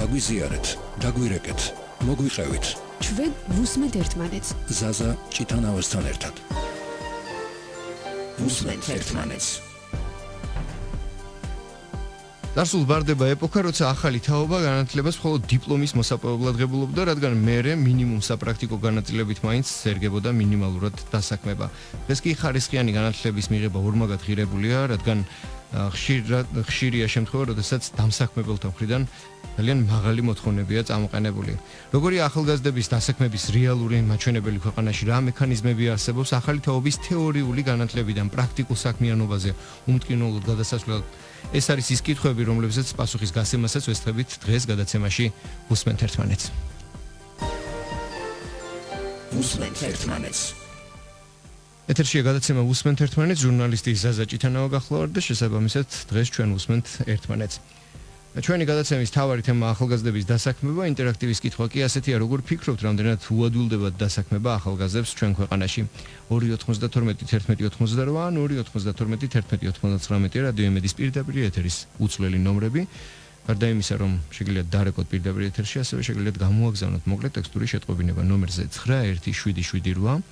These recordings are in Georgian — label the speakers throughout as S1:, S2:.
S1: გაგვიზიარეთ, დაგვირეკეთ, მოგვიყევით.
S2: ჩვენ ვუსმენთ ერთმანეთს.
S1: ზაზა ჭითანავასთან ერთად. ვუსმენთ ერთმანეთს.
S3: Darsul ბარდება ეპოქა, როცა ახალი თაობა განათლებას მხოლოდ დიპლომის მოსაპოვებლად ღებულობდა, რადგან მერე მინიმუმ საპრაქტიკო განაწილებით მაინც ერგებოდა მინიმალურად დასაქმება. დღეს კი ხარისხიანი განათლების მიღება ორმაგად ღირებულია, რადგან ხშირია შემთხვევა, როდესაც დამსაქმებელთა მხრიდან ძალიან მაღალი მოთხოვნებია წამოყენებული. Როგორი ახალგაზრდების დასაქმების რეალური მაჩვენებელი ქვეყანაში რა მექანიზმები არსებობს ახალი თაობის თეორიული განათლებიდან პრაქტიკულ საქმიანობაზე უმტკივნეულად გადასასვლელად. ეს არის ის კითხვები, რომლებზეც პასუხის გასცემასაც ვესწრებით დღეს გადაცემაში ვუსმენთ ერთმანეთს.
S1: ვუსმენთ ერთმანეთს.
S3: ეთერშია გადაცემა ვუსმენთ ერთმანეთს, ჟურნალისტი ზაზა ჭითანავა გახლავართ და შესაბამისად დღეს ჩვენ ვუსმენთ ერთმანეთს. ჩვენი გადაცემის თავარი თემა ახალგაზრდების დასაქმება, ინტერაქტივის კითხვა კი ასეთია, როგორ ფიქრობთ, რამდენად უადვილდებათ დასაქმება ახალგაზრდებს ჩვენ ქვეყანაში. 2921188 ან 2921199 რადიო იმედის პირდაპირ ეთერის უცვლელი ნომრები. გარდა იმისა, რომ შეგიძლიათ დარეკოთ პირდაპირ ეთერში, ასევე შეგიძლიათ გამოაგზავნოთ მოკლე ტექსტური შეტყობინება ნომერზე 91778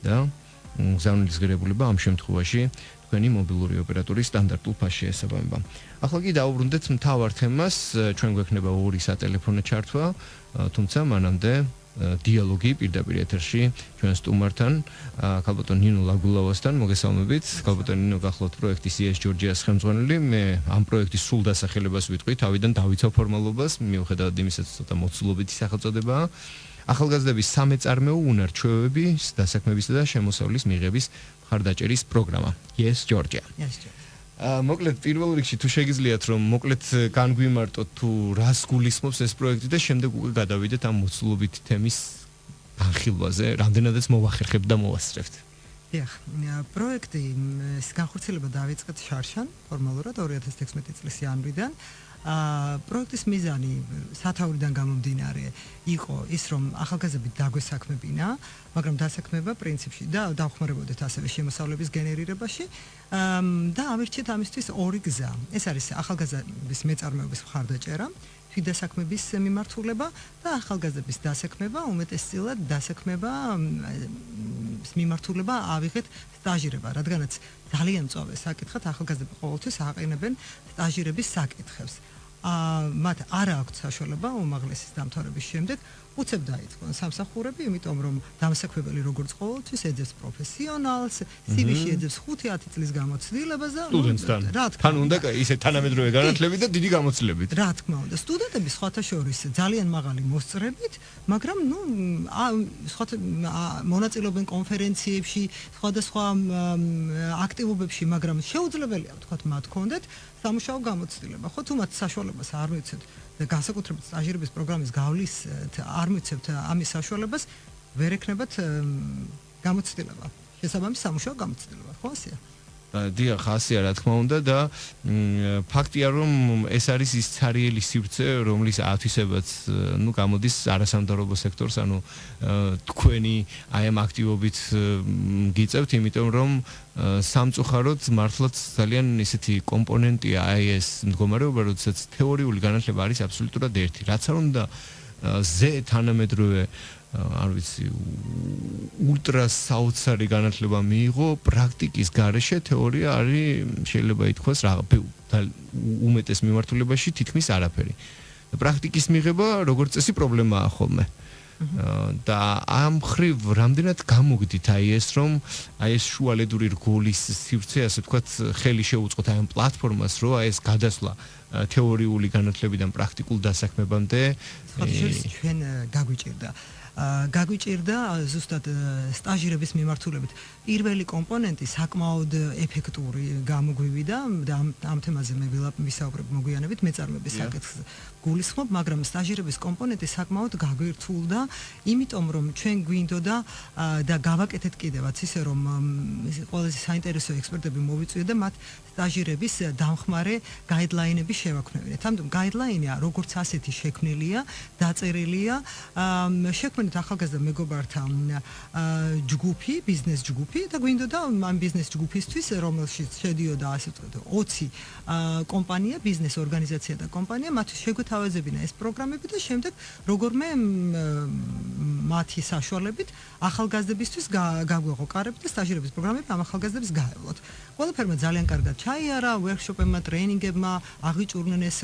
S3: და გზავნილის ღირებულება ამ შემთხვევაში თქვენი მობილური ოპერატორის სტანდარტულ ფასში ესაბამება. ახლა კი დავუბრუნდეთ მთავარ თემას, ჩვენ გვექნება 2 სატელეფონო ჩართვა, თუმცა მანამდე დიალოგი პირდაპირ ეთერში ჩვენ სტუმართან, ქალბატონ ნინო ლაგვილავასთან. მოგესალმებით. ქალბატონ ნინო გახლავთ პროექტის ჯორჯიას ხელმძღვანელი. მე ამ პროექტის სულ დასახელებას ვიტყვი, თავიდან დავით ფორმალობას, მიუხედავად იმისა, ცოტა მოცულობითი სახელწოდებაა. ახალგაზრდების სამეწარმეო უნარ-ჩვევები, დასაქმებისა და შემოსავლის მიღების მხარდაჭერის პროგრამა. Yes, Georgia.
S4: Yes, Georgia.
S3: მოკლედ პირველ რიგში თუ შეგიძლიათ რომ მოკლედ განგვიმარტოთ თუ რას გულისხმობს ეს პროექტი და შემდეგ უკვე გადავიდეთ ამ მოცულობითი თემის განხილვაზე, რამდენადაც მოვახერხებთ და მოვასწრებთ.
S4: დიახ, პროექტი განხორციელება დაიწყეთ შარშან ფორმალურად 2016 წლის იანვრიდან. პროექტის მიზანი სათაურიდან გამომდინარე იყო ის, რომ ახალგაზრდები დაგვესაქმებინა, მაგრამ დასაქმება პრინციპში და დავხმარებოდეთ ასევე შემოსავლების გენერირებაში და ამირჩიეთ ამისთვის 2 გზა. ეს არის ახალგაზრდების მეწარმეობის მხარდაჭერა, თვითდასაქმების მიმართულება და ახალგაზრდების დასაქმება, უმეტესწილად დასაქმება მიმართულება ავიღეთ სტაჟირება, რადგანაც ძალიან მწვავე საკითხად ახალგაზრდები ყოველთვის აყენებენ სტაჟირების საკითხებს. მათ არ აქვთ საშუალება უმაღლესის დამთავრების შემდეგ უცებ დაიწყონ სამსახურები, იმიტომ რომ დამსაქმებელი როგორც ყოველთვის ეძებს პროფესიონალს, CV-ში ეძებს 5-10 წლის გამოცდილებას და
S3: სტუდენტთან. თან უნდა ისე თანამედროვე განათლებით და დიდი გამოცდილებით.
S4: რა თქმა უნდა, სტუდენტები სხვათა შორის ძალიან მაღალი მოსწრებით, მაგრამ მონაწილეობენ კონფერენციებში, სხვადასხვა აქტივობებში, მაგრამ შეუძლებელია ვთქვათ მათ ჰქონდეთ სამუშაო გამოცდილება. ხო თუ მათ საშუალებას არ მივცეთ და განსაკუთრებით სტაჟირების პროგრამის გავლის არ მივცებთ ამის საშუალებას, ვერ ექნებათ გამოცდილება. შესაბამის სამუშაო გამოცდილება, ხო ასეა?
S3: დიახ, ასეა რა თქმა უნდა და ფაქტია რომ ეს არის ის ცარიელი სივრცე, რომლის ათვისებაც გამოდის არასამთავრობო სექტორს, თქვენი აი ამ აქტივობით გიწევთ, იმიტომ რომ სამწუხაროდ მართლაც ძალიან ისეთი კომპონენტია აი ეს მდგომარეობა, როდესაც თეორიული განათლება არის აბსოლუტურად ერთი. რაც არ უნდა ზე თანამედროვე არ ვიცი ულტრა საოცარი განათლება მიიღო, პრაქტიკის გარეშე თეორია არის შეიძლება ითქვას უმეტეს მიმართულებაში თითქმის არაფერი. პრაქტიკის მიღება როგორც წესი პრობლემაა ხოლმე. და ამ ხრივ რამდენად გამოგდით აი ეს რომ აი ეს შუალედური რგოლის სივრცე, ასე ვთქვათ, ხელი შეუწყოთ აი ამ პლატფორმას, რომ აი ეს გადასვლა თეორიული განათლებიდან პრაქტიკულ დასაქმებამდე
S4: ჩვენ გაგვიჭირდა ზუსტად სტაჟირების მიმართულებით. პირველი კომპონენტი საკმაოდ ეფექტური გამოგვივიდა და ამ თემაზე მე ვისაუბრებ მოგვიანებით მეწარმეების საკითხზე. გულისხმობ, მაგრამ სტაჟირების კომპონენტი საკმაოდ გაგვირთულდა, იმიტომ რომ ჩვენ გვინდოდა და გავაკეთეთ კიდევაც ისე რომ ყველაზე საინტერესო ექსპერტები მოვიწვიეთ და მათ სტაჟირების დამხმარე გაიდლაინები შევაქმნევინეთ. ამ გაიდლაინია როგორც ასეთი შექმნილია, დაწერილია, შექმნა მოქმედით ახალგაზრდა მეგობართა ჯგუფი, ბიზნეს ჯგუფი და გვინდოდა ამ ბიზნეს ჯგუფისთვის, რომელშიც შედიოდა ასე ვთქვათ 20 კომპანია, ბიზნეს ორგანიზაცია და კომპანია, მათ შეგვეთავაზებინა ეს პროგრამები და შემდეგ როგორმე მათი საშუალებით ახალგაზრდებისთვის გაგვეღო კარები და სტაჟირების პროგრამები ამ ახალგაზრდებს გაევლოთ. ყველაფერმა ძალიან კარგად ჩაიარა, ვერქშოპებმა, ტრეინინგებმა, აღიჭურნენ ეს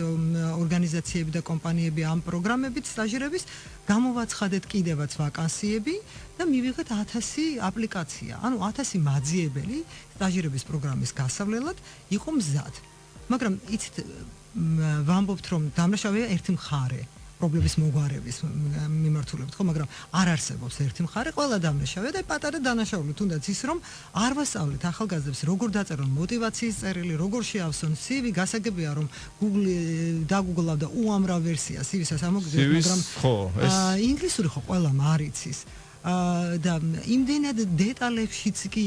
S4: ორგანიზაციები და კომპანიები ამ პროგრამებით სტაჟირების, გამოვაცხადეთ კიდევაც ვაკანსიები და მივიღეთ 1000 აპლიკაცია. ანუ 1000 მაძიებელი სტაჟირების პროგრამის გასავლელად იყო მზად. მაგრამ იცით, ვამბობთ, რომ დამნაშავეა ერთი მხარე. პრობლემის მოგვარების მიმართულებით, ხო, მაგრამ არ არსებობს ერთი მხარე, ყველა დამნაშავეა და პატარა დანაშაული, თუნდაც ის, რომ არ ვასწავლეთ ახალგაზრდებს როგორ დაწერონ მოტივაციის წერილი, როგორ შეავსონ CV, გასაგებია, რომ დაგუგლავ და უამრავ ვერსია CV-ს ამოგზავნე, მაგრამ ინგლისური ხო ყველამ არ იცის. და იმდენად დეტალებშიც კი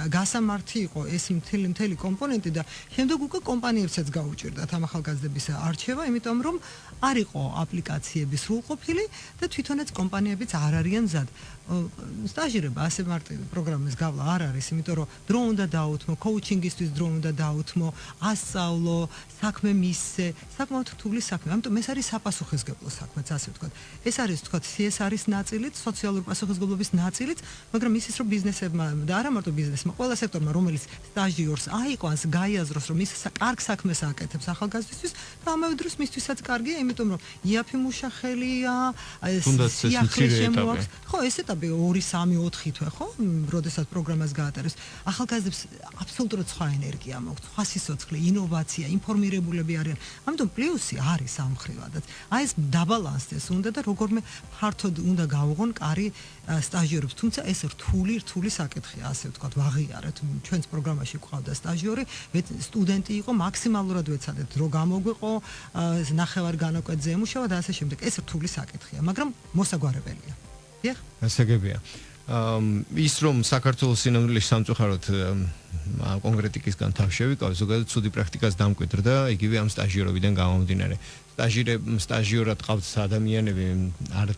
S4: გასამართი იყო ეს მთელი კომპონენტი და შემდეგ უკვე კომპანიებსაც გაუჭირდათ ამ ახალგაზრდების არჩევა, იმიტომ რომ არ იყო აპლიკაციები სრულყოფილი და თვითონაც კომპანიებიც არ არიან მზად. სტაჟირება ასე მარტივი პროგრამის გავლა არ არის, იმიტომ რომ დრო უნდა დაუთმო, კოუჩინგისთვის დრო უნდა დაუთმო, ასწავლო, საქმე მისცე, საკმაოდ რთული საქმე. ამიტომ ეს არის საპასუხისმგებლო საქმეც, ასე ვთქვათ. ეს არის ვთქვათ CSR-ის ნაწილიც, სოციალური პასუხისმგებლობის ნაწილიც, მაგრამ ისიც რომ ბიზნესებმა და არა მარტო ბიზნესმა, ყველა სექტორმა, რომელიც სტაჟიორს აიყვანს, გაიაზროს, რომ ის კარგ საქმეს აკეთებს ახალგაზრდისთვის და ამავე დროს მისთვისაც კარგია, იმიტომ რომ იაფი მუშახელია, სიახლე შემოაქვს. ხო, ეს ეტაპი 2, 3, 4 თვე, ხო? როდესაც პროგრამას გაატარებს. ახალგაზრდებს აბსოლუტურად სხვა ენერგია მაქვს, სხვა სიცოცხლე, ინოვაცია, ინფორმირებულები არიან. ამიტომ პლუსი არის ამ მხრივადაც. აი ეს დაბალანსდეს უნდა და როგორმე ფართოდ უნდა გავუღონ კარი სტაჟიორებს, თუმცა ეს რთული საკითხია, ასე ვთქვათ, ვაღიარეთ. ჩვენს პროგრამაში გვყავდა სტაჟიორი, სტუდენტი იყო, მაქსიმალურად ვეცადეთ დრო გამოგვიყო, ნახევარ განაკვეთზე ემუშავა და ასე შემდეგ. ეს რთული საკითხია, მაგრამ მოსაგვარებელია. დიახ.
S3: ასაგებია. ის რომ საქართველოს სინამდვილეში სამწუხაროდ კონკრეტიკისგან თავში შევიკავ, ზოგადად ცუდი პრაქტიკას დამკვიდრდა, იგივე ამ სტაჟიორობიდან გამომდინარე. სტაჟიორად ყავთ ადამიანები არ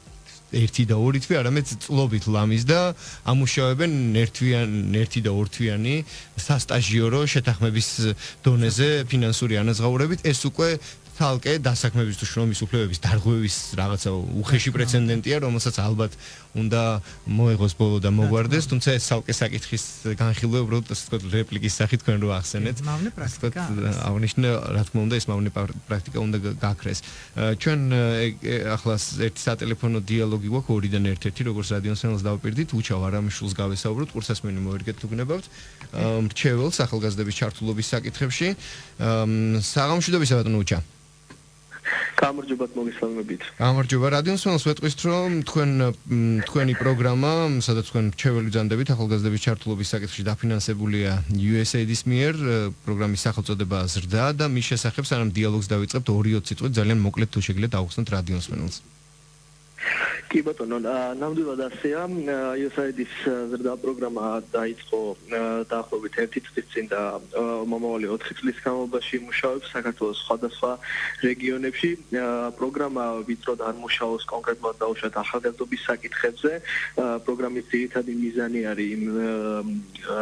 S3: 1 და 2 თვე, არამედ წლობით ლამის და ამუშავებენ 1 და 2 თვიანი სასტაჟიორო შეთანხმების დონეზე ფინანსური ანაზღაურებით. ეს უკვე თალკე დასაქმების თუ შრომის უფლებების დარღვევის რაღაცა უხეში პრეცედენტია, რომელსაც ალბათ უნდა მოეღოს ბოლო და მოგვარდეს, თუმცა ეს თალკე საკითხის განხილვა უბრალოდ ასე ვთქვათ რეპლიკის სახით თქვენ რო ახსენეთ.
S4: მავნე პრაქტიკა.
S3: აღნიშნე, რა თქმა უნდა, ეს მავნე პრაქტიკა უნდა გაქრეს. ჩვენ ახლა ერთი სატელეფონო დიალოგი გვაქვს 2-დან 1-1, როგორც რადიო სენელს დავპირდით, უჩა ვარამაშვილს გავესაუბროთ, კურსასმენი მოერგეთ თუ გნებავთ. მრჩეველს ახალგაზრდების ჩართულობის საკითხებში. საღამოშიდობისა ბატონო უჩა.
S5: გამარჯობათ, მოგესალმებით.
S3: გამარჯობა, რადიო სენელს ვეტყვის, რომ თქვენი პროგრამა, სადაც თქვენ მრჩეველი ბრძანდებით ახალგაზრდების ჩართულობის საკითხში დაფინანსებულია USAID-ის მიერ, პროგრამის სახელწოდება ზრდა და მის შესახებ სანამ დიალოგს დავიწყებთ 2-20 სიტყვით ძალიან მოკლედ თუ შეგიძლიათ აუხსნათ რადიო სენელს.
S5: კი ბატონო, ნამდვილად ასეა. USAID-ის ზრდა პროგრამა დაიწყო დაახლოებით 1 წლის წინ და მომავალი 4 წლის განმავლობაში მუშაობს საქართველოს სხვადასხვა რეგიონებში. პროგრამა ვიწროდ არ მუშაობს კონკრეტულად დაუშვათ ახალგაზრდობის საკითხებზე. პროგრამის ძირითადი მიზანი არის იმ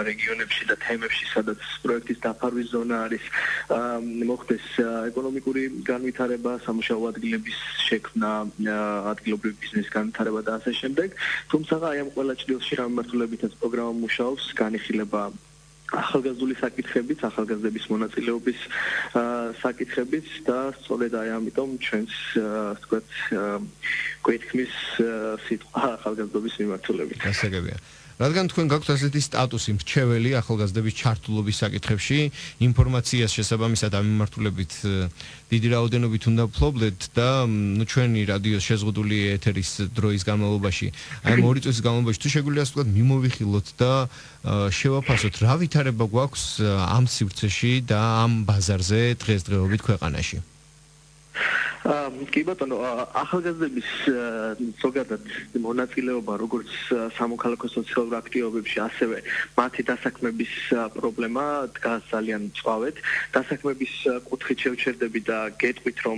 S5: რეგიონებში და თემებში, სადაც პროექტის დაფარვის ზონა არის, მოხდეს ეკონომიკური განვითარება, სამუშაო ადგილების შექმნა, ადგილობრივი ბიზნესის განვითარება და ასე შემდეგ. თუმცა აი ამ ყველა ჭრილში რა მიმართულებითაც პროგრამა მუშაობს, განიხილება ახალგაზრდული საკითხებით, ახალგაზრდების მონაწილეობის საკითხებით და სწორედ აი ამიტომ ჩვენს ვთქვათ გვეთქმის სიტყვა ახალგაზრდობის მიმართულებით.
S3: გასაგებია. რადგან თქვენ გაქვთ ასეთი სტატუსი მრჩეველი ახალგაზრდების ჩართულობის საკითხებში, ინფორმაციას შესაბამისად ამ მიმართულებით დიდი რაოდენობით უნდა ვფლობდეთ და ჩვენი რადიოს შეზღუდული ეთერის დროის განმავლობაში, აი 2 წლის განმავლობაში თუ შეგვიძლია ვთქვათ მიმოვიხილოთ და შევაფასოთ რა ვითარება გვაქვს ამ სივრცეში და ამ ბაზარზე დღესდღეობით ქვეყანაში.
S5: კი ბატონო, ახალგაზრდების ზოგადად მონაწილეობა როგორც სამოქალაქო სოციალურ აქტივობებში, ასევე მათი დასაქმების პრობლემა დგას ძალიან მწვავედ. დასაქმების კუთხით შევჩერდები და გეტყვით, რომ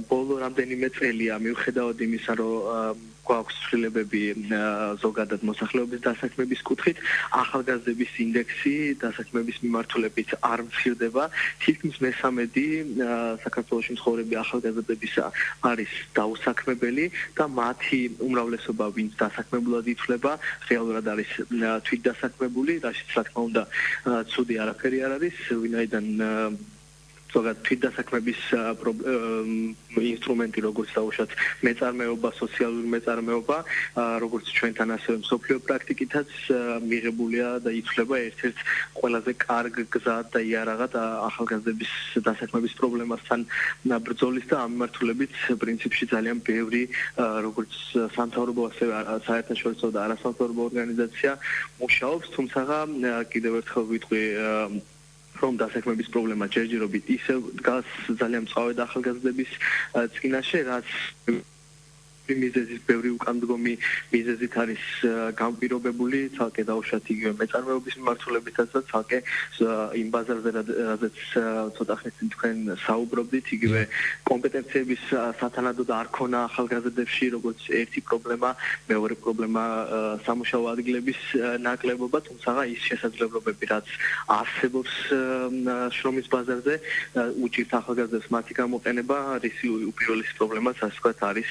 S5: ბოლო რამდენიმე წელია მიუხედავად იმისა, რომ გვაქვს ცვლილებები ზოგადად მოსახლეობის დასაქმების კუთხით, ახალგაზრდების ინდექსი დასაქმების მიმართულებით არ მცირდება. თითქმის მესამედი საქართველოში მცხოვრები ახალგაზრდებისა არის დაუსაქმებელი და მათი უმრავლესობა, ვინც დასაქმებულად ითვლება, რეალურად არის თვითდასაქმებული, რაშიც რა თქმა უნდა ცუდი არაფერი არ არის, ვინაიდან ზოგადად თვითდასაქმების ინსტრუმენტი, როგორც დაუშვათ მეწარმეობა, სოციალური მეწარმეობა, როგორც ჩვენთან ასევე მსოფლიო პრაქტიკითაც მიღებულია და ითვლება ერთ-ერთ ყველაზე კარგ გზად და იარაღად ახალგაზრდების დასაქმების პრობლემასთან ბრძოლის და ამ მიმართულებით პრინციპში ძალიან ბევრი როგორც სამთავრობო ასევე საერთაშორისო და არასამთავრობო ორგანიზაცია მუშაობს, თუმცა კიდევ ერთხელ ვიტყვი რომ დასაქმების პრობლემა ჯერჯერობით ისევ დგას ძალიან მწვავედ ახალგაზრდების წინაშე, რაც მიზეზის ბევრი უკანდგომი მიზეზით არის განპირობებული, ცალკე დაუშვათ იგივე მეწარმეობის მიმართულებითაც და ცალკე იმ ბაზარზე, რაზეც ცოტა ხნის წინ თქვენ საუბრობდით, იგივე კომპეტენციების სათანადოდ არ ქონა ახალგაზრდებში, როგორც ერთი პრობლემა, მეორე პრობლემა სამუშაო ადგილების ნაკლებობა, თუმცა ის შესაძლებლობები, რაც არსებობს შრომის ბაზარზე, უჭირთ ახალგაზრდებს მათი გამოყენება, რისი უპირველესი პრობლემაც ასე ვთქვათ არის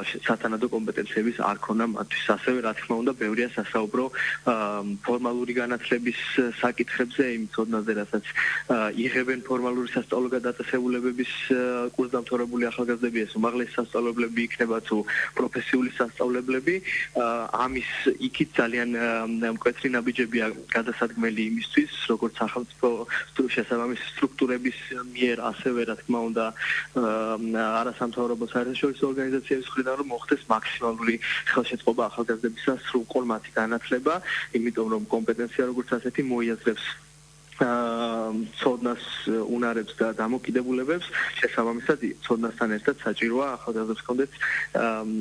S5: სათანადო კომპეტენციების არ ქონა მათთვის. ასევე რა თქმა უნდა ბევრია სასაუბრო ფორმალური განათლების საკითხებზე, იმ ცოდნაზე, რასაც იღებენ ფორმალური სასწავლო გადაწესებულებების კურსდამთავრებული ახალგაზრდები, ეს უმაღლესი სასწავლებლები იქნება თუ პროფესიული სასწავლებლები. ამის იქით ძალიან მკვეთრი ნაბიჯებია გადასადგმელი იმისთვის, როგორც სახელმწიფო შესაბამისი სტრუქტურების მიერ, ასევე რა თქმა უნდა არასამთავრობო საერთაშორისო ორგანიზაციების მხრიდან, რომ მოხდეს მაქსიმალური ხელშეწყობა ახალგაზრდებისა სრულყოლ მათი განათლება, იმიტომ რომ კომპეტენცია როგორც ასეთი მოიაზრებს ცოდნას, უნარებს და დამოკიდებულებებს, შესაბამისად ცოდნასთან ერთად საჭიროა ახალგაზრდებს ჰქონდეთ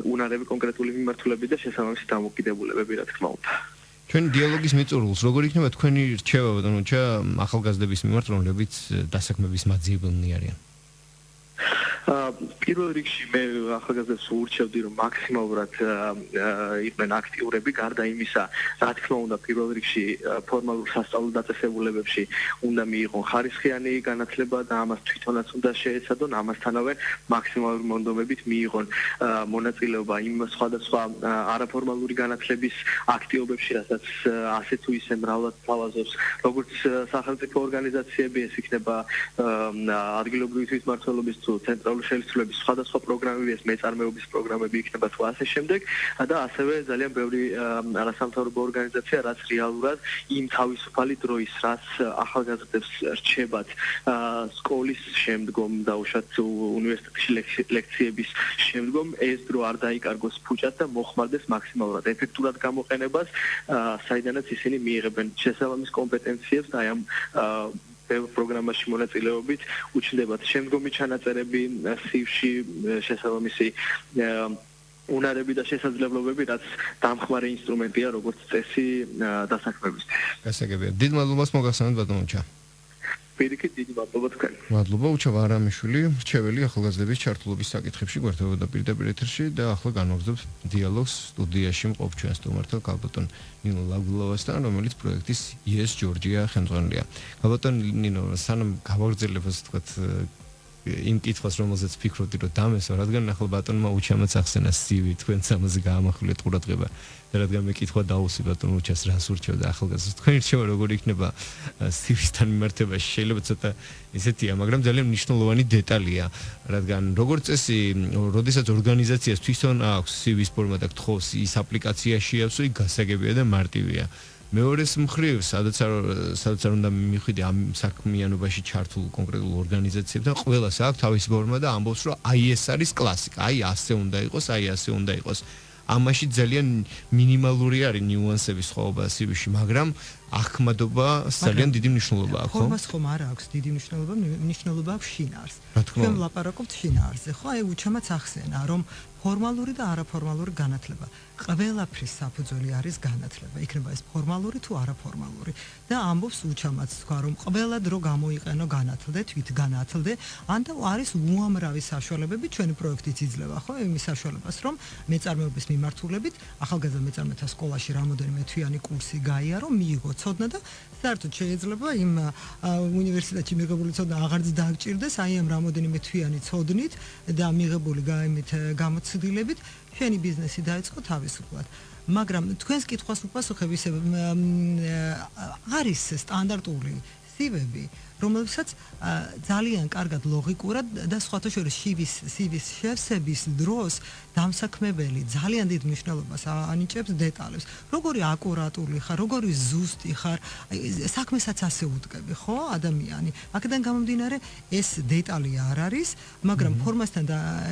S5: უნარები, კონკრეტული მიმართულებით და შესაბამისი დამოკიდებულებები, რა თქმა უნდა.
S3: ჩვენ დიალოგის მიწურულს როგორ იქნება თქვენი რჩევა, ბატონო, ახალგაზრდების მიმართ, რომლებიც დასაქმების მაძიებელნი არიან? პირველ რიგში მე ახალგაზრდებს ურჩევდი, რომ მაქსიმალურად იყვნენ აქტიურები, გარდა იმისა, რა თქმა უნდა, პირველ რიგში ფორმალურ სასწავლო დაწესებულებებში უნდა მიიღონ ხარისხიანი განათლება და ამას თვითონაც უნდა შეეცადონ, ამასთანავე მაქსიმალური მონდომებით მიიღონ მონაწილეობა იმ სხვადასხვა არაფორმალური განათლების აქტივობებში, რასაც ასე თუ ისე მრავლად თავაზობს, როგორც სახელმწიფო ორგანიზაციები, ეს იქნება ადგილობრივი თვითმმართველობის თუ ცენტრალური ხელისუფლების სხვადასხვა პროგრამები, ეს მეწარმეობის პროგრამები იქნება თუ ასე შემდეგ და ასევე ძალიან ბევრი არასამთავრობო ორგანიზაცია, რაც რეალურად იმ თავისუფალი დროის, რაც ახალგაზრდებს რჩებათ სკოლის შემდგომ, დაუშვათ უნივერსიტეტში ლექციების შემდგომ, ეს დრო არ დაიკარგოს ფუჭად და მოხმარდეს მაქსიმალურად ეფექტურად გამოყენებას, საიდანაც ისინი მიიღებენ შესაბამის კომპეტენციებს და აი ამ პროგრამაში მონაწილეობით უჩნდებათ შემდგომი ჩანაწერები CV-ში, შესაბამისი უნარები და შესაძლებლობები, რაც დამხმარე ინსტრუმენტია, როგორც წესი დასაქმებისთვის. გასაგებია. დიდ მადლობას მოგახსენებთ, ბატონო ჩა.
S5: პირიქით დიდი მადლობა თქვენ.
S3: მადლობა, ვარამაშვილი, მრჩეველი ახალგაზრდების ჩართულობის საკითხებში გვერდებოდა პირდაპირ ეთერში და ახლა განვაგრძობთ დიალოგს სტუდიაში მყოფ ჩვენ სტუმართან ქალბატონ ნინო ლაგვილავასთან, რომელიც პროექტის Yes Georgia ხელმძღვანელია. ქალბატონ ნინო, სანამ გავაგრძელებ ასე ვთქვათ იმ კითხვას, რომელზეც ფიქრობდი, რომ დამესვა, რადგან ახლა ბატონმა უჩამაც ახსენა CV თქვენც ამაზე გაამახვილეთ ყურადღება. და რადგან მე კითხვა დაუსვი ბატონ უჩას რას ურჩევდა ახალგაზრდას. თქვენი რჩევა როგორ იქნება CV-სთან მიმართებაში? შეიძლება ცოტა ესეთია, მაგრამ ძალიან მნიშვნელოვანი დეტალია, რადგან როგორც წესი, როდესაც ორგანიზაციას თვითონ აქვს CV-ის ფორმა და გთხოვს ის აპლიკაციაში ავსო, იქ გასაგებია და მარტივია. მეორეს მხრივ, სადაც არ უნდა მიხვიდე ამ საქმიანობაში ჩართულ კონკრეტულ ორგანიზაციებთან, ყველას აქვს თავისი ფორმა და ამბობს, რომ აი ეს არის კლასიკა, აი ასე უნდა იყოს, აი ასე უნდა იყოს. ამაში ძალიან მინიმალური არის ნიუანსების ხოვება CV-ში, მაგრამ ახმადობა ძალიან დიდი მნიშვნელობა აქვს, ხო?
S4: ფორმას ხომ არ აქვს დიდი მნიშვნელობა, მნიშვნელობა აქვს შინაარს.
S3: რა თქმა
S4: ჩვენ
S3: უნდა.
S4: ვლაპარაკობთ შინაარზე, ხო? აი უჩამაც ახსენა, რომ ფორმალური და არაფორმალური განათლება. ყველაფრის საფუძველი არის განათლება. იქნება ეს ფორმალური თუ არაფორმალური. და ამბობს უჩამაც თქვა, რომ ყველა დრო გამოიყენო განათლდე, თვით განათლდე, ან და არის უამრავი საშუალებები, ჩვენი პროექტიც იძლევა, ხო? იმის საშუალებას, რომ მეწარმეობის მიმართულებით ახალგაზრდა მეწარმეთა სკოლაში რამოდენიმე თვიანი კურსი გაიარო, მიიღო ცოდნა და საერთოდ შეიძლება იმ უნივერსიტეტში მიღებული ცოდნა აღარც დააგჭირდეს, აი ამ რამოდენიმე თვიანი ცოდნით და მიღებული გამოცდილებით ჩვენი ბიზნესი დაიწყო თავისუფლად. მაგრამ თქვენს კითხვას უპასუხებ ისე არის სტანდარტული სივები, რომელსაც ძალიან კარგად ლოგიკურად და სხვათა შორის სივის შევსების დროს დამსაქმებელი ძალიან დიდ მნიშვნელობას ანიჭებს დეტალებს. როგორი აკურატული ხარ, როგორი ზუსტი ხარ, საქმესაც ასე უტკები, ხო, ადამიანი. აქედან გამომდინარე ეს დეტალი არ არის, მაგრამ ფორმასთან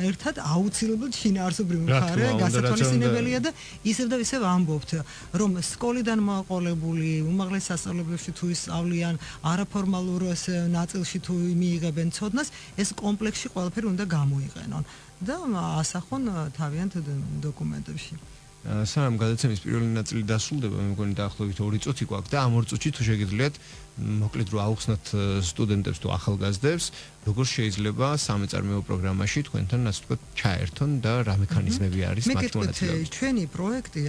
S4: ერთად აუცილებლად შინაარსობრივი მხარე გასათვალისწინებელია და ისევ და ისევ ამბობთ, რომ სკოლიდან მოყოლებული უმაღლეს სასწავლებლებში თუ ისწავლიან არაფორმალურ ნაწილში თუ მიიღებენ ცოდნას, ეს კომპლექსში ყველაფერი უნდა გამოიყენონ და ასახონ თავიანთ დოკუმენტებში.
S3: სანამ გადაცემის პირველი ნაწილი დასრულდება, მე მგონი დაახლოებით 2 წუთი გვაქვს და ამ 2 წუთში თუ შეგიძლიათ მოკლედ რო აუხსნათ სტუდენტებს თუ ახალგაზრდებს, როგორ შეიძლება სამეწარმეო პროგრამაში თქვენთან ასე ვთქვათ ჩაერთონ და რა მექანიზმები არის მათ მონაწილეობის.
S4: ჩვენი პროექტი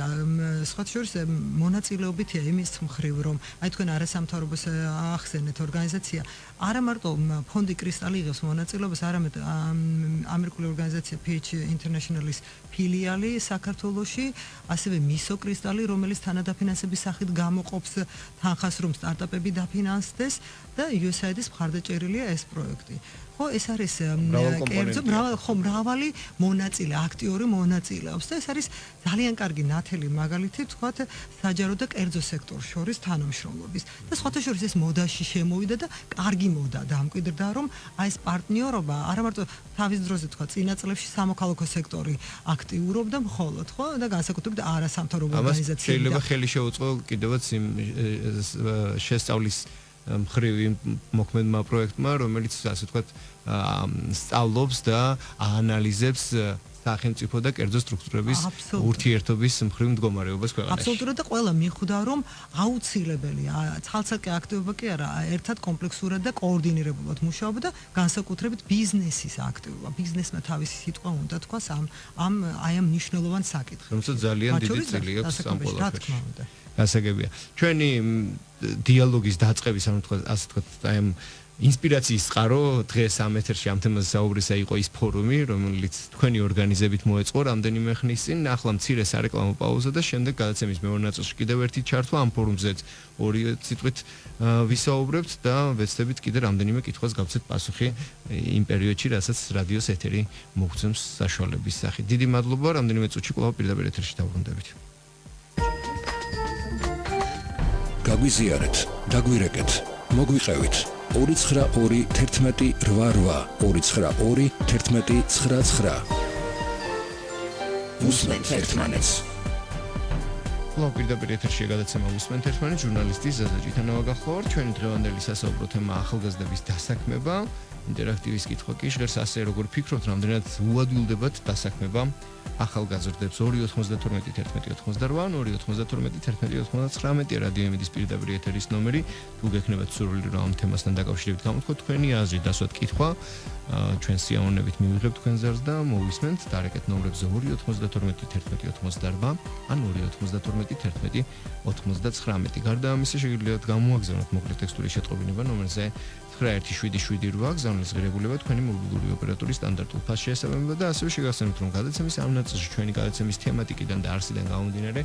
S4: სხვათა შორის მონაწილეობითია იმის მხრივ, რომ აი თქვენ არასამთავრობოს ახსენეთ ორგანიზაცია, არა მარტო ფონდი კრისტალი იღებს მონაწილეობას, არამედ ამერიკული ორგანიზაცია PH International-ის ფილიალი საქართველოში, ასევე მისო კრისტალი, რომელიც თანადაფინანსების სახით გამოყოფს თანხას, რომ სტარტაპები დაფინანსდეს და USAID-ის მხარდაჭერილია ეს პროექტი. ხო, ეს არის კერძო მრავალი მონაწილე, აქტიური მონაწილეობს და ეს არის ძალიან კარგი ნათელი მაგალითი, ვთქვათ, საჯარო და კერძო სექტორს შორის თანამშრომლობის. და სხვათა შორის ეს მოდაში შემოვიდა და კარგი მოდა დამკვიდრდა, რომ აი ეს პარტნიორობა არა მარტო თავის დროზე, ვთქვათ, წინა წლებში სამოქალაქო სექტორი აქტიურობდა მხოლოდ, ხო, და განსაკუთრებით არასამთავრობო ორგანიზაციები.
S3: შეიძლება ხელი შეუწყო კიდევაც იმ შესწავლის მხრივ მოქმედმა პროექტმა, რომელიც ასე ვთქვათ სწავლობს და აანალიზებს სახელმწიფო და კერძო სტრუქტურების ურთიერთობის მხრივ მდგომარეობას ქვეყანაში.
S4: აბსოლუტურად და ყველა მიხვდა, რომ აუცილებელია ცალ-ცალკე აქტივობა კი არა, ერთად კომპლექსურად და კოორდინირებულად მუშაობა და განსაკუთრებით ბიზნესის აქტივობა. ბიზნესმა თავისი სიტყვა უნდა თქვას ამ მნიშვნელოვან საკითხში.
S3: რომელსაც ძალიან დიდი წილი აქვს ამ
S4: რა თქმა უნდა.
S3: გასაგებია. ჩვენი დიალოგის დაწყების, ანუ თქვა ასე ვთქვათ, აი ამ ინსპირაციის წყარო დღეს ამ ეთერში ამ თემაზე საუბრისა იყო ის ფორუმი, რომელიც თქვენი ორგანიზებით მოეწყო რამდენიმე ხნის წინ. ახლა მცირე სარეკლამო პაუზა და შემდეგ გადაცემის მეორე ნაწილში კიდევ ერთი ჩართვა ამ ფორუმზეც 2 სიტყვით ვისაუბრებთ და ვეცდებით კიდე რამდენიმე კითხვას გავცეთ პასუხი იმ პერიოდში, რასაც რადიოს ეთერი მოგცემს საშუალების სახით. დიდი მადლობა, რამდენიმე წუთში კვლავ პირდაპირ ეთერში დავბრუნდებით.
S1: გაგვიზიარეთ, დაგვირეკეთ, მოგვიყევით 29288 ვუსმენთ ერთმანეთს.
S3: კვლავ პირდაპირ ეთერში გადაცემა ვუსმენთ ერთმანეთს, ჟურნალისტი ზაზა ჭითანავა გახლავართ. ჩვენი დღევანდელი სასაუბრო თემა ახალგაზრდების დასაქმება, ინტერაქტივის კითხვა კი ჟღერს ასე, როგორ ფიქრობთ, რამდენად უადვილდებათ დასაქმება ახალგაზრდებს. 2921188 2921189 რადიო იმედის პირდაპირ ეთერის ნომერი. თუ გექნებათ სურვილი რომ ამ თემასთან დაკავშირებით გამოთქვათ თქვენი აზრი, დასვათ კითხვა, ჩვენ სიამოვნებით მივიღებთ თქვენ ზარს და მოვისმენთ დარეკეთ ნომრებზე 2921188 ან 2921189. გარდა ამისა შეგიძლიათ გამოაგზავნოთ მოკლე ტექსტური შეტყობინება ნომერზე 917778 გზავნის ღირებულება თქვენი მობილური ოპერატორის სტანდარტულ ფასს შეესაბამება და ასევე შეგახსენებთ რომ გადაცემის ამ ნაწილში ჩვენი გადაცემის თემატიკიდან და არსიდან გამომდინარე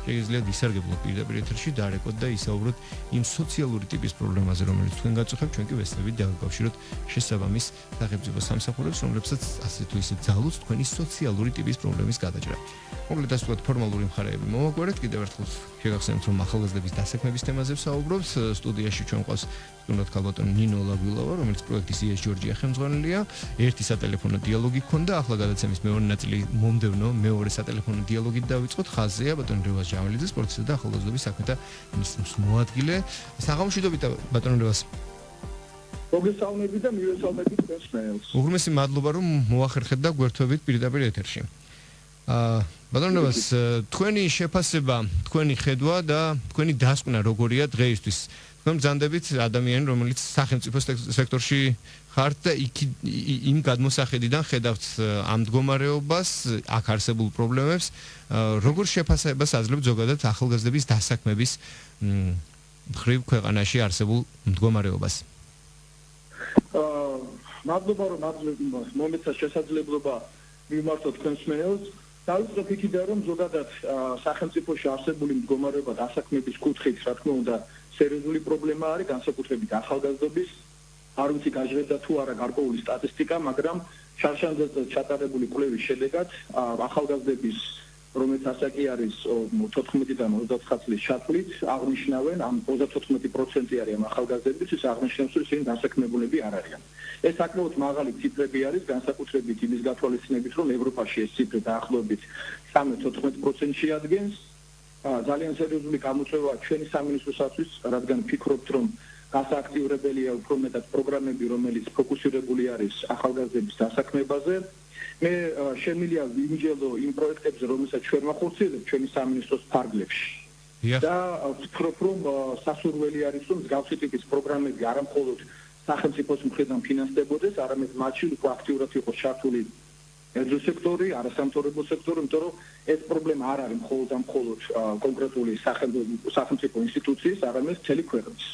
S3: შეგიძლიათ ვისარგებლოთ პირდაპირ ეთერში დარეკოთ და ისაუბროთ იმ სოციალური ტიპის პრობლემაზე, რომელიც თქვენ გაწუხებთ, ჩვენ კი ვესწრებით დავაკავშიროთ შესაბამის სახელმწიფო სამსახურებს, რომლებსაც ასე თუ ისე ძალუძს თქვენი სოციალური ტიპის პრობლემის გადაჭრა. მოკლედ ასე ვთქვათ, ფორმალური მხარეები მოვაგვარეთ. კიდევ ერთხელ შეგახსენებთ, რომ ახალგაზრდების დასაქმების თემაზე ვსაუბრობთ. სტუდიაში ჩვენ ყავს სტუმრად ქალბატონი ნინო ლაგვილავა, რომელიც პროექტის ჯორჯია ხელმძღვანელია. ერთი სატელეფონო დიალოგი გქონდა, ახლა გადაცემის მეორე ნაწილი მომდევნო მეორე სატელეფონო დიალოგით დავიწყოთ. ხაზია ბატონი რევაზ ჯაველიძე, სპორტისა და ახალგაზრდობის საქმეთა მინისტრის მოადგილე. საღამოშვიდობით ბატონი რევაზ.
S6: მოგესალმებით და მივესალმებით თქვენს.
S3: უღრმესი მადლობა, რომ მოახერხეთ და გვერდთვებით პირდაპირ ეთერში. ბატონი რევაზ, თქვენი შეფასება, თქვენი ხედვა და თქვენი დასკვნა როგორია დღეისთვის? თქვენ ბრძანდებით ადამიანი, რომელიც სახელმწიფო სექტორში ხართ და იმ გადმოსახედიდან ხედავთ ამ მდგომარეობას, აქ არსებულ პრობლემებს, როგორ შეფასებას აძლევთ ზოგადად ახალგაზრდების დასაქმების მხრივ ქვეყანაში არსებულ მდგომარეობას?
S6: მადლობა, რომ მომეცა შესაძლებლობა მიმართოთ თქვენს მსმენელს. დავიწყოთ იქიდან, რომ ზოგადად სახელმწიფოში არსებული მდგომარეობა დასაქმების კუთხით, რა თქმა უნდა, სერიოზული პრობლემა არის, განსაკუთრებით ახალგაზრდობის. არ ვიცი გაჟღერდა თუ არა გარკვეული სტატისტიკა, მაგრამ შარშანზე ჩატარებული კვლევის შედეგად ახალგაზრდების, რომელიც ასაკი არის 14-დან 29 წლის ჩათვლით, აღნიშნავენ, ამ 34% არის ამ ახალგაზრდების, ის აღნიშნავს, რომ ისინი დასაქმებულები არ არიან. ეს საკმაოდ მაღალი ციფრები არის, განსაკუთრებით იმის გათვალისწინებით, რომ ევროპაში ეს ციფრი დაახლოებით 13-14%-ში ადგენს. ძალიან სერიოზული გამოწვევაა ჩვენი სამინისტროსათვის, რადგან ფიქრობთ, რომ გასააქტიურებელია უფრო მეტად პროგრამები, რომელიც ფოკუსირებული არის ახალგაზრდების დასაქმებაზე. მე შემიძლია ვიმჯელო იმ პროექტებზე, რომელსაც ჩვენ ვახორციელებთ ჩვენი სამინისტროს ფარგლებში. და ვფიქრობ, რომ სასურველი არის, რომ მსგავსი ტიპის პროგრამები არა მხოლოდ სახელმწიფოს მხრიდან ფინანსდებოდეს, არამედ მათში უფრო აქტიურად იყოს ჩართული ერძო სექტორი, არასამთავრობო სექტორი, იმიტომ რომ ეს პრობლემა არ არის მხოლოდ კონკრეტული სახელმწიფო ინსტიტუციის, არამედ მთელი ქვეყნის.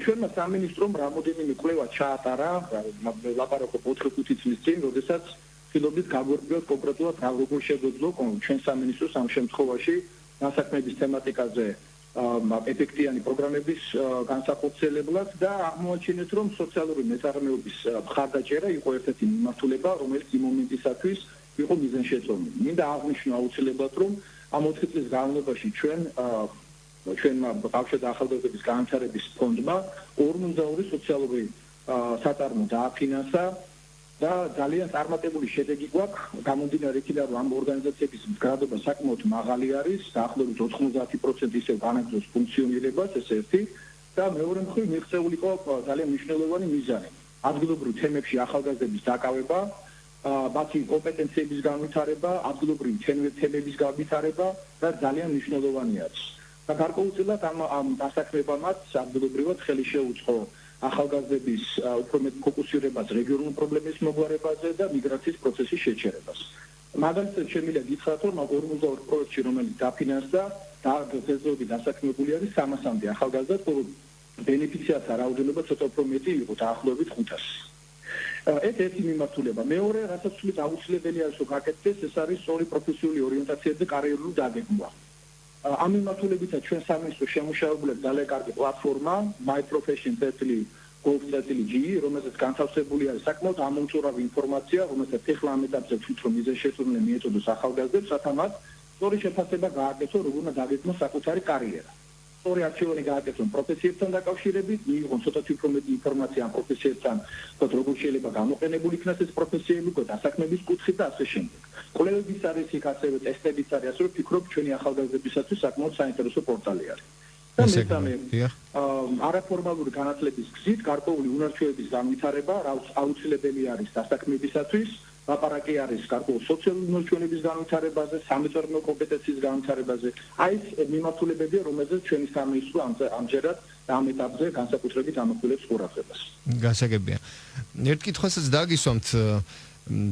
S6: ჩვენმა სამინისტრომ რამოდენიმე კვლევა ჩაატარა, ლაპარაკობ 4-5 წლის წინ, როდესაც ცდილობდით გაგვერკვიოთ კონკრეტულად როგორ შეგვეძლო ჩვენ სამინისტროს ამ შემთხვევაში დასაქმების თემატიკაზე ეფექტიანი პროგრამების განსახორციელებლად და აღმოაჩინეთ, რომ სოციალური მეწარმეობის მხარდაჭერა იყო ერთ-ერთი მიმართულება, რომელიც იმ მომენტისათვის იყო მიზანშეწონილი. მინდა აღნიშნო აუცილებლად, რომ ამ 4 წლის განმავლობაში ჩვენმა ბავშვთა და ახალგაზრდების განვითარების ფონდმა 42 სოციალური საწარმო დააფინანსა და ძალიან წარმატებული შედეგი გვაქვს გამომდინარე იქიდან, რომ ამ ორგანიზაციების მდგრადობა საკმაოდ მაღალი არის, დაახლოებით 90% ისევ განაგრძობს ფუნქციონირებას, ეს ერთი და მეორე მხრივ მიღწეული იყო ძალიან მნიშვნელოვანი მიზანი. ადგილობრივ თემებში ახალგაზრდების დაკავება, მათი კომპეტენციების განვითარება, ადგილობრივი თემების განვითარება და ძალიან მნიშვნელოვანი არის. და გარკვეულწილად ამ დასაქმებამაც ადგილობრივად ხელი შეუწყო ახალგაზრდების უფრო მეტ ფოკუსირებას რეგიონულ პრობლემების მოგვარებაზე და მიგრაციის პროცესის შეჩერებას. მაგალითად შემიძლია გითხრათ, რომ 42 პროექტში, რომელიც დაფინანსდა და დღესდღეობით დასაქმებული არის 300-მდე ახალგაზრდა, ხოლო ბენეფიციართა რაოდენობა ცოტა უფრო მეტი იყო, დაახლოებით 500. ეს ერთი მიმართულება. მეორე, რასაც ვთვლით, აუცილებელი არის რომ გაკეთდეს, ეს არის სწორი პროფესიული ორიენტაცია და კარიერული დაგეგმვა. ამ მიმართულებითაც ჩვენ სამინისტრო შემუშავებული ძალიან კარგი პლატფორმა myprofession.gov.ge, რომელზეც განთავსებული არის საკმაოდ ამომწურავი ინფორმაცია, რომელსაც ახლა ამ ეტაპზე ვთქვით, რომ მიზანშეწონილი მიეწოდოს ახალგაზრდებს, რათა მათ სწორი შეფასება გააკეთონ, როგორ უნდა დაგეგმოს საკუთარი კარიერა. სწორი არჩევანი გააკეთონ პროფესიებთან დაკავშირებით, მიიღონ ცოტათი უფრო მეტი ინფორმაცია ამ პროფესიებთან, როგორ შეიძლება გამოყენებული იქნას ეს პროფესიები, დასაქმების კუთხით და ასე შემდეგ. კვლევების არის იქ ასევე ტესტებიც არის, ასე რომ ვფიქრობ, ჩვენი ახალგაზრდებისათვის საკმაოდ საინტერესო პორტალი არის. და მესამე, არაფორმალური განათლების გზით გარკვეული უნარჩვევების განვითარება, რაც აუცილებელი არის დასაქმებისათვის, ლაპარაკი არის გარკვეული სოციალური უნარჩვევების განვითარებაზე, სამეწარმეო კომპეტენციის განვითარებაზე. აი ეს მიმართულებებია, რომელზეც ჩვენი სამინისტრო ამჯერად ამ ეტაპზე განსაკუთრებით ამახვილებს ყურადღებას.
S3: გასაგებია. ერთ კითხვასაც დაგისვამთ,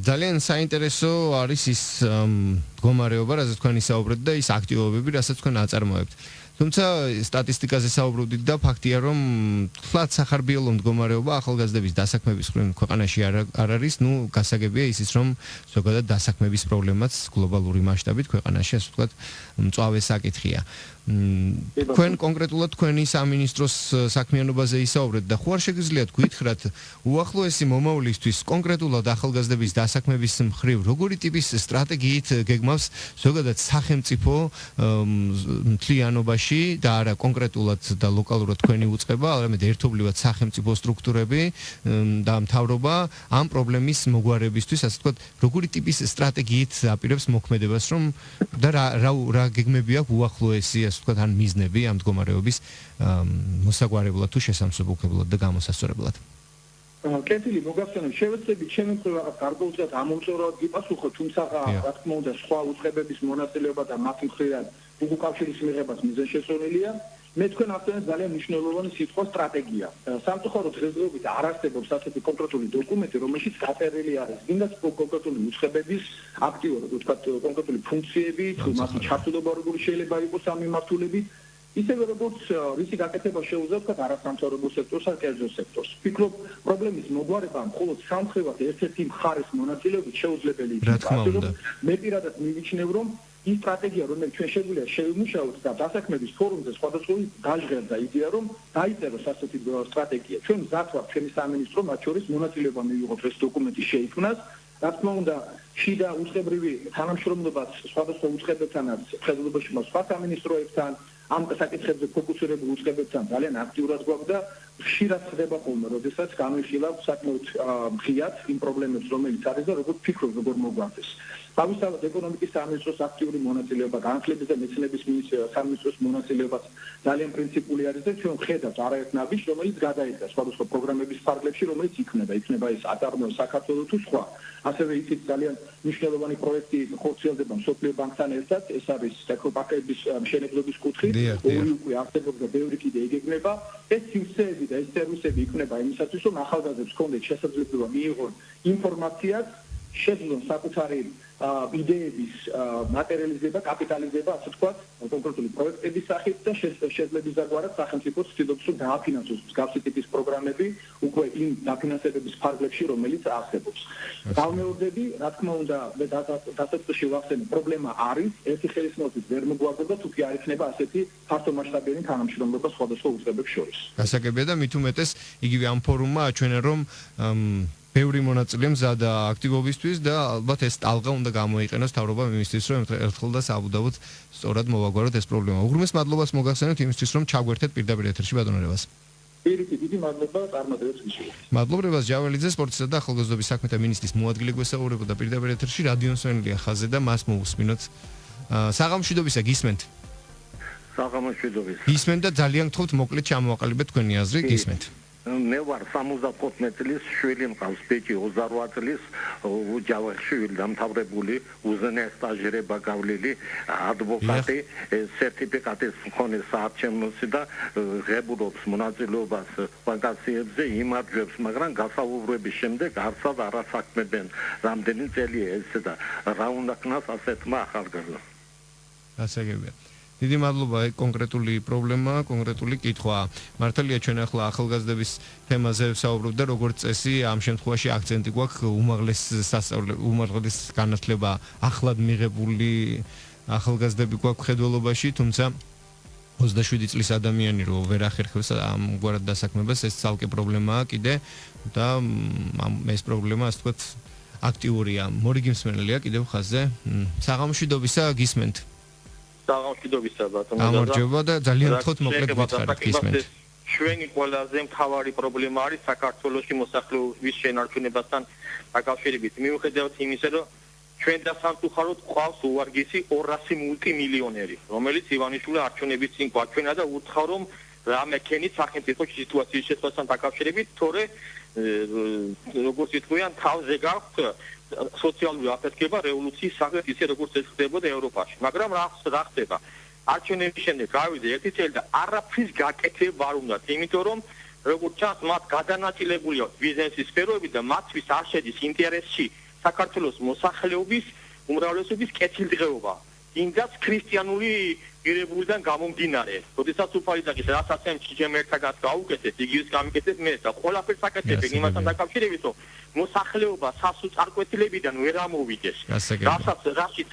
S3: ძალიან საინტერესო არის ის მდგომარეობა, რასაც თქვენ ისაუბრეთ და ის აქტივობები, რასაც თქვენ აწარმოებთ. თუმცა სტატისტიკაზე საუბრობდით და ფაქტია რომ თლად სახარბიელო მდგომარეობა ახალგაზრდების დასაქმების ქვეყანაში არ არის, გასაგებია ისიც რომ ზოგადად დასაქმების პრობლემაც გლობალური მასშტაბით ქვეყანაში ასე ვთქვათ მწვავე საკითხია. თქვენ კონკრეტულად თქვენი სამინისტროს საქმიანობაზე ისაუბრეთ და ხო არ შეგიძლიათ გითხრათ უახლოესი მომავლისთვის კონკრეტულად ახალგაზრდების დასაქმების მხრივ როგორი ტიპის სტრატეგიით გეგმავს ზოგადად სახელმწიფო მთლიანობაში და არა კონკრეტულად და ლოკალურად თქვენი უწყება, არამედ ერთობლივად სახელმწიფო სტრუქტურები და მთავრობა ამ პრობლემის მოგვარებისთვის, ასე ვთქვათ, როგორი ტიპის სტრატეგიით აპირებს მოქმედებას, რომ და რა გეგმები აქვს უახლოესი, ასე ვთქვათ, ან მიზნები ამ მდგომარეობის მოსაგვარებლად თუ შესამსუბუქებლად და გამოსასწორებლად.
S6: კეთილი მოგახსენებ, შევეცდები ჩემი მხრივ რაღაც გარკვეულწილად ამომწევრად გიპასუხო, თუმცა რა თქმა უნდა სხვა უწყებების მონაწილეობა და მათი მხრიდან უკავშირის მიღებაც მიზანშეწონილია. მე თქვენ ახსენეთ ძალიან მნიშვნელოვანი სიტყვა სტრატეგია. სამწუხაროდ დღესდღეობით არ არსებობს ასეთი კონკრეტული დოკუმენტი, რომელშიც გაწერილი არის გინდა კონკრეტული უწყებების აქტიურად, ვთქვათ, კონკრეტული ფუნქციები, თუ მათი ჩართულობა როგორი შეიძლება იყოს ამ მიმართულებით. ისევე როგორც რისი გაკეთება შეუძლია ვთქვათ არასამთავრობო სექტორს ან კერძო სექტორს. ვფიქრობ, პრობლემის მოგვარება მხოლოდ სამხრივად ერთ-ერთი მხარის მონაწილეობით შეუძლებელი იქნება. მე პირადად მივიჩნევ, რომ ის სტრატეგია, რომელიც ჩვენ შეგვიძლია შევიმუშაოთ და დასაქმების ფორუმზე სხვადასხვა გაჟღერდა იდეა, რომ დაიწეროს ასეთი სტრატეგია. ჩვენ მზად ვართ ჩვენი სამინისტრო მათ შორის მონაწილეობა მივიღოთ ეს დოკუმენტი შეიქმნას. რა თქმა უნდა, შიდა უწყებრივი თანამშრომლობაც სხვადასხვა უწყებებთანაც, ხელისუფლებაში სხვა სამინისტროებთან ამ საკითხებზე ფოკუსირებულ უწყებებთან ძალიან აქტიურად გვაქვს და ხშირად ხდება ხოლმე, როდესაც განვიხილავთ საკმაოდ ღიად იმ პრობლემებს, რომელიც არის და როგორ ფიქრობთ, როგორ მოგვარდეს. თავისთავად ეკონომიკის სამინისტროს აქტიური მონაწილეობა, განათლების და მეცნიერების სამინისტროს მონაწილეობაც ძალიან პრინციპული არის და ჩვენ ვხედავთ არაერთ ნაბიჯს, რომელიც გადაიდგა სხვადასხვა პროგრამების ფარგლებში, რომელიც იქნება ეს აწარმოებს საქართველოს თუ სხვა. ასევე ისიც ძალიან მნიშვნელოვანი პროექტი ხორციელდება მსოფლიო ბანკთან ერთად, ეს არის ტექნოპარკების მშენებლობის კუთხით, ორი უკვე არსებობს და ბევრი კიდე იგეგმება. ეს სივრცეები და ეს სერვისები იქნება იმისათვის, რომ ახალგაზრდებს ჰქონდეთ შესაძლებლობა მიიღონ ინფორმაციას, შეძლონ საკუთარი იდეების მატერიალიზება, კაპიტალიზება, ასე ვთქვათ, კონკრეტული პროექტების სახით და შეძლების დაგვარად სახელმწიფო ცდილობს რომ დააფინანსოს მსგავსი ტიპის პროგრამები უკვე იმ დაფინანსებების ფარგლებში, რომელიც არსებობს. გამეორდები, რა თქმა უნდა, დასაწყისში ვახსენე, პრობლემა არის, ერთი ხელისმოწმით ვერ მოგვარდება, თუ კი არ იქნება ასეთი ფართომასშტაბიანი თანამშრომლობა სხვადასხვა უწყებებს შორის.
S3: გასაგებია და მით უმეტეს იგივე ამ ფორუმმა აჩვენა, რომ ბევრი მონაწილე მზადა აქტივობისთვის და ალბათ ეს ტალღა უნდა გამოიყენოს მთავრობამ იმისთვის, რომ ერთხელ და საბუდავოდ სწორად მოვაგვაროთ ეს პრობლემა. უღრმეს მადლობას მოგახსენებთ იმისთვის, რომ ჩაგვერთეთ პირდაპირ ეთერში ბატონო რევაზ.
S6: დიდი მადლობა წარმატებებს გისურვებთ.
S3: მადლობა რევაზ ჯაველიძე, სპორტისა და ახალგაზრდობის საქმეთა მინისტრის მოადგილე გვესაუბრებოდა პირდაპირ ეთერში რადიო მსმენელია ხაზზე და მას მოусმინოთ. საღამოშვიდობისა გისმენთ.
S7: საღამოშვიდობის.
S3: გისმენთ და ძალიან გთხოვთ მოკლედ ჩამოვაყალიბეთ თქვენი აზრი, გისმენთ.
S7: მე ვარ 75 წლის, შვილი მყავს, ბიჭი 28 წლის, ოჯახში დამთავრებული, უზენაეს სტაჟირება გავლილი, ადვოკატი, სერტიფიკატის მქონე საარჩევნოსი და ღებულობს მონაწილეობას ვაკანსიებზე, იმარჯვებს, მაგრამ გასაუბრების შემდეგ არცად არ ასაქმებენ. რამდენი წელია ეს და რა უნდა ქნას ასეთმა ახალგაზრდამ.
S3: გასაგებია. დიდი მადლობა, კონკრეტული პრობლემა, კონკრეტული კითხვა. მართალია ჩვენ ახლა ახალგაზრდების თემაზე ვსაუბრობთ და როგორც წესი, ამ შემთხვევაში აქცენტი გვაქვს უმაღლეს განათლება ახლად მიღებული ახალგაზრდები გვაქვს ხედველობაში, თუმცა 27 წლის ადამიანი რო ვერ ახერხებს ამგვარად დასაქმებას, ეს ცალკე პრობლემაა კიდე და ეს პრობლემა, ასე ვთქვათ, აქტიურია. მორიგი მსმენელია კიდევ ხაზზე. საღამოშვიდობისა გისმენთ.
S8: საღამოშვიდობისა ბატონო.
S3: გამარჯობა და ძალიან გთხოვთ მოკლედ გითხარით გისმენთ.
S8: ჩვენი ყველაზე მთავარი პრობლემა არის საქართველოში მოსახლეობის შენარჩუნებასთან დაკავშირებით. მიუხედავად იმისა, რომ ჩვენ და სამწუხაროდ ყავს უვარგისი 200 მულტიმილიონერი, რომელიც ივანიშვილის არჩევნების წინ გვაჩვენა და უთხრა, რომ რამე ქენი სახელმწიფო სიტუაციის შეცვლასთან დაკავშირებით, თორე როგორც იტყვიან, თავზე გაქვთ სოციალური აფეთქება რევოლუციის სახით, ისე როგორც ეს ხდებოდა ევროპაში. მაგრამ რა ხდება? არჩევნების შემდეგ გავიდა ერთი წელი და არაფრის გაკეთება არ უნდათ, იმიტომ რომ როგორც ჩანს, მათ გადანაწილებულია ბიზნესის სფეროები და მათთვის არ შედის ინტერესში საქართველოს მოსახლეობის უმრავლესობის კეთილდღეობა. იმდაც ქრისტიანული ღირებულიდან გამომდინარე. როდესაც უფალიზაკის რასაც ჩემ ერთაგაც გაუკეთეთ, იგივეს გამიკეთეთ მე და ყველაფერს აკეთებ იმასთან დაკავშირებით, რომ მოსახლეობა სასუწარკვეთილებიდან ვერ ამოვიდეს. რასაც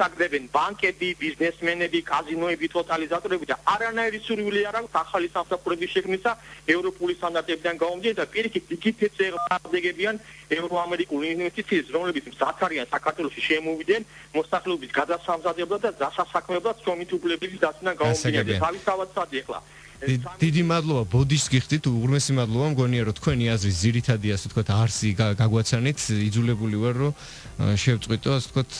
S8: აგდებენ ბანკები, ბიზნესმენები, კაზინოები, ტოტალიზატორები და არანაირი სურვილი არ აქვს ახალი სამსახურების შექმნისა ევროპული სტანდარტებიდან გამომდინარე და პირიქით იქით ეწევიან ევროამერიკული ინვესტიციებს, რომლებიც მზად არიან საქართველოში შემოვიდნენ მოსახლეობის გადასამზადებლად და დასაქმებად შრომით უფლებების დაცვიდან გამომდინარე. თავისთავად სადი ახლა
S3: დიდი მადლობა ბოდიშს გიხდით, უღრმესი მადლობა, მგონია რომ თქვენი აზრის ძირითადი ასე ვთქვათ არსი გაგვაცანით, იძულებული ვარ რომ შევწყვიტო ასე ვთქვათ,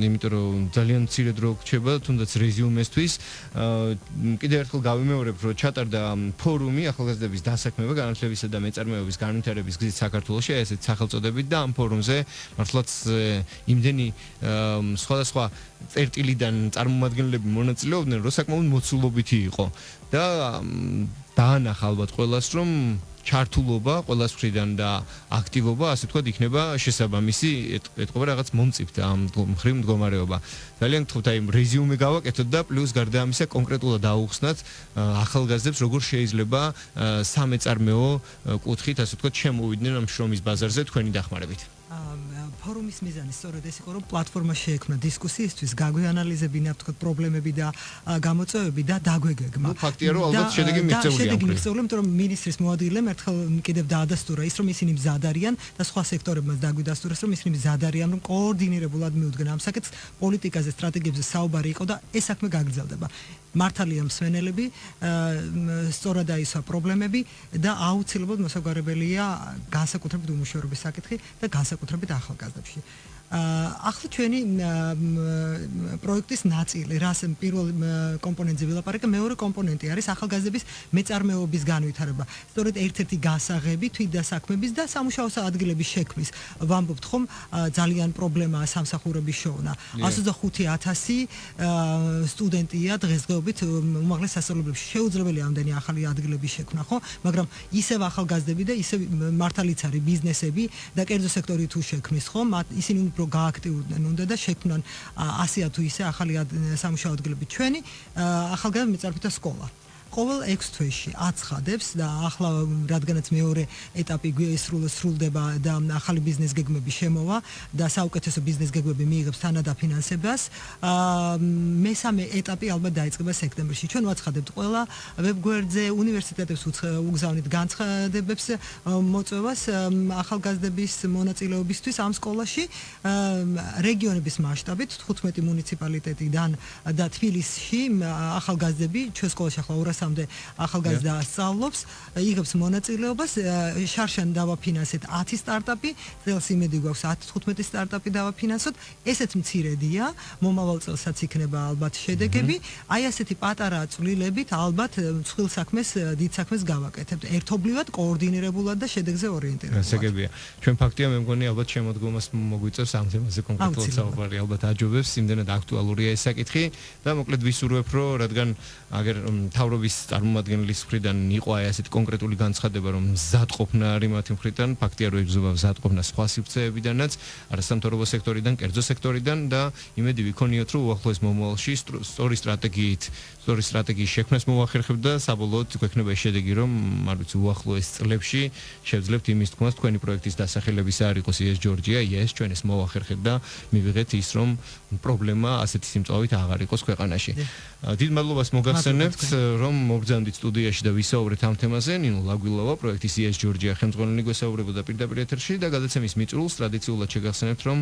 S3: იმიტომ რომ ძალიან მცირე დრო გრჩება თუნდაც რეზიუმესთვის. კიდევ ერთხელ გავიმეორებ რომ ჩატარდა ფორუმი ახალგაზრდების დასაქმება, განათლებისა და მეწარმეობის განვითარების გზით საქართველოში, ესეც სახელწოდებით და ამ ფორუმზე მართლაც იმდენი სხვადასხვა წერტილიდან წარმომადგენლები მონაწილეობდნენ, რომ საკმაოდ მოცულობითი იყო. და დაანახა ალბათ ყველას რომ ჩართულობა ყველას მხრიდან და აქტივობა ასე ვთქვათ იქნება შესაბამისი ეთყობა რაღაც მომწიფდა ამ მხრივ მდგომარეობა. ძალიან გთხოვთ აი რეზიუმე გავაკეთოთ და პლუს გარდა ამისა კონკრეტულად დაუხსნათ ახალგაზრდებს როგორ შეიძლება სამეწარმეო კუთხით ასე ვთქვათ შემოვიდნენ ამ შრომის ბაზარზე თქვენი დახმარებით.
S4: ფორუმის მიზანი სწორედ ეს იყო, რომ პლატფორმა შეექმნა დისკუსიისთვის, გაგვეანალიზებინა ვთქვათ პრობლემები და გამოწვევები და დაგვეგეგმა.
S3: ფაქტია რომ ალბათ შედეგი მიღწეულია.
S4: შედეგი მიღწეულია, იმიტომ რომ მინისტრის მოადგილემ ერთხელ კიდევ დაადასტურა ის, რომ ისინი მზად არიან და სხვა სექტორებმაც დაგვიდასტურეს, რომ ისინი მზად არიან, რომ კოორდინირებულად მიუძღვენ ამ საკითხს, პოლიტიკაზე, სტრატეგიებზე საუბარი იყო და ეს საქმე გაგრძელდება. მართალია მსვენელები, სწორად აისვა პრობლემები და აუცილებლად მოსაგვარებელია განსაკუთრებით უმუშევრობის საკითხი და განსაკუთრებით ახალგაზრდებში. ახლა ჩვენი პროექტის ნაწილი, რას პირველ კომპონენტზე ვილაპარაკე, მეორე კომპონენტი არის ახალგაზრდების მეწარმეობის განვითარება. სწორედ ერთ-ერთი გასაღები თვითდასაქმების და სამუშაო ადგილების შექმნის. ვამბობთ ხომ, ძალიან პრობლემაა სამსახურების შოვნა. 125,000 სტუდენტია დღესდღეობით უმაღლეს სასწავლებლებში. შეუძლებელია ამდენი ახალი ადგილების შექმნა, ხო? მაგრამ ისევ ახალგაზრდები და ისევ მართალიც არის ბიზნესები და კერძო სექტორი თუ შექმნის, ხო? ისინი უფრო გააქტიურდნენ უნდა და შექმნან 100 თუ ისე ახალი სამუშაო ადგილები. ჩვენი ახალგაზრდა მეწარმეთა სკოლა ყოველ 6 თვეში აცხადებს და ახლა რადგანაც მეორე ეტაპი სრულდება და ახალი ბიზნეს გეგმები შემოვა და საუკეთესო ბიზნეს გეგმები მიიღებს თანადაფინანსებას, მესამე ეტაპი ალბათ დაიწყება სექტემბერში. ჩვენ ვაცხადებთ ყველა ვებგვერდზე, უნივერსიტეტებს უგზავნით განცხადებებს მოწვევას ახალგაზრდების მონაწილეობისთვის ამ სკოლაში რეგიონების მასშტაბით 15 მუნიციპალიტეტიდან და თბილისში ახალგაზრდები ჩვენ სკოლაში ახლა 200-მდე ახალგაზრდა სწავლობს, იღებს მონაწილეობას, შარშან დავაფინანსეთ 10 სტარტაპი, წელს იმედი გვაქვს 10-15 სტარტაპი დავაფინანსოთ. ესეც მცირედია, მომავალ წელსაც იქნება ალბათ შედეგები. აი ასეთი პატარა წვლილებით ალბათ მსხვილ საქმეს, დიდ საქმეს გავაკეთებთ. ერთობლივად, კოორდინირებულად და შედეგზე ორიენტირებულად.
S3: გასაგებია. ჩვენ ფაქტია მე მგონი ალბათ შემოდგომას მოგვიწევს ამ თემაზე კონკრეტულად საუბარი, ალბათ აჯობებს, იმდენად აქტუალურია ეს საკითხი და მოკლედ ვისურვებ, რომ რადგან აგერ თავრობის წარმომადგენლის მხრიდან იყო აი ასეთი კონკრეტული განცხადება, რომ მზადყოფნა არის მათი მხრიდან, ფაქტია რომ ებრძოლა მზადყოფნა სხვა სივრცეებიდანაც, არასამთავრობო სექტორიდან, კერძო სექტორიდან და იმედი ვიქონიოთ, რომ უახლოეს მომავალში სწორი სტრატეგიის შექმნას მოვახერხებთ და საბოლოოდ გვექნება ეს შედეგი, რომ არ ვიცი უახლოეს წლებში შევძლებთ იმის თქმას, თქვენი პროექტის დასახელების არ იყოს ეს ჯორჯია, ეს ჩვენ ეს მოვახერხებთ და მივიღეთ ის, რომ პრობლემა ასეთი სიმწვავით აღარ იყოს ქვეყანაში. დიდ მადლობას მოგახსენებთ, რომ მოგზავნით სტუდიაში და ვისაუბრეთ ამ თემაზე. ნინო ლაგვილავა, პროექტის ეს ჯორჯია ხელმძღვანელი გვესაუბრებოდა პირდაპირ ეთერში და გადაცემის მიწურულს ტრადიციულად შეგახსენებთ, რომ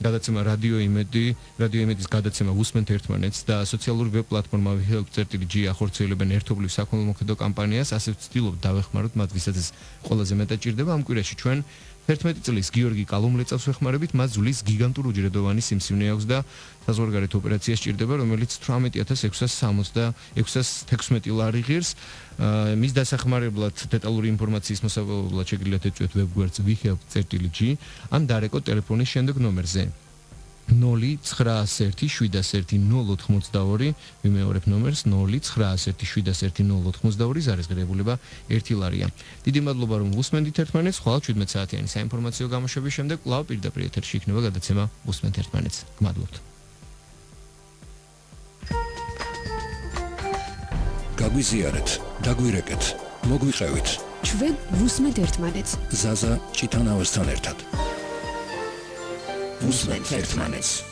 S3: გადაცემა რადიო იმედის გადაცემა ვუსმენთ ერთმანეთს და სოციალური ვებ პლატფორმა help.gi ახორციელებენ ერთობლივ საქველმოქმედო კამპანიას, ასე ვცდილობთ დავეხმაროთ მათ, ვისაც ეს ყველაზე მეტად ჭირდება. ამ კვირაში ჩვენ 11 წლის გიორგი კალუმლეწავს ვეხმარებით, მას ძვლის გიგანტურ უჯრედოვანი სიმსივნე აქვს და საზღვარგარეთ ოპერაცია სჭირდება, რომელიც 18616 ლარი ღირს. მის დასახმარებლად დეტალური ინფორმაციის მოსაპოვებლად შეგიძლიათ ეწვიოთ ვებგვერდს help.gi ან დარეკოთ ტელეფონის შემდეგ ნომერზე 0917108082, ვიმეორებ ნომერს 0917108082, ზარისღირებულება 1 ლარია. დიდი მადლობა რომ ვუსმენთ ერთმანეთს, ხვალ 17 საათიანი საინფორმაციო გამოშვების შემდეგ კვლავ პირდაპირ ეთერში იქნება გადაცემა ვუსმენთ ერთმანეთს. გმადლობთ.
S1: გაგვიზიარეთ, დაგვირეკეთ, მოგვიყევით.
S2: ჩვენ ვუსმენთ ერთმანეთს.
S1: ზაზა ჭითანავასთან ერთად. ვუსმენთ ერთმანეთს.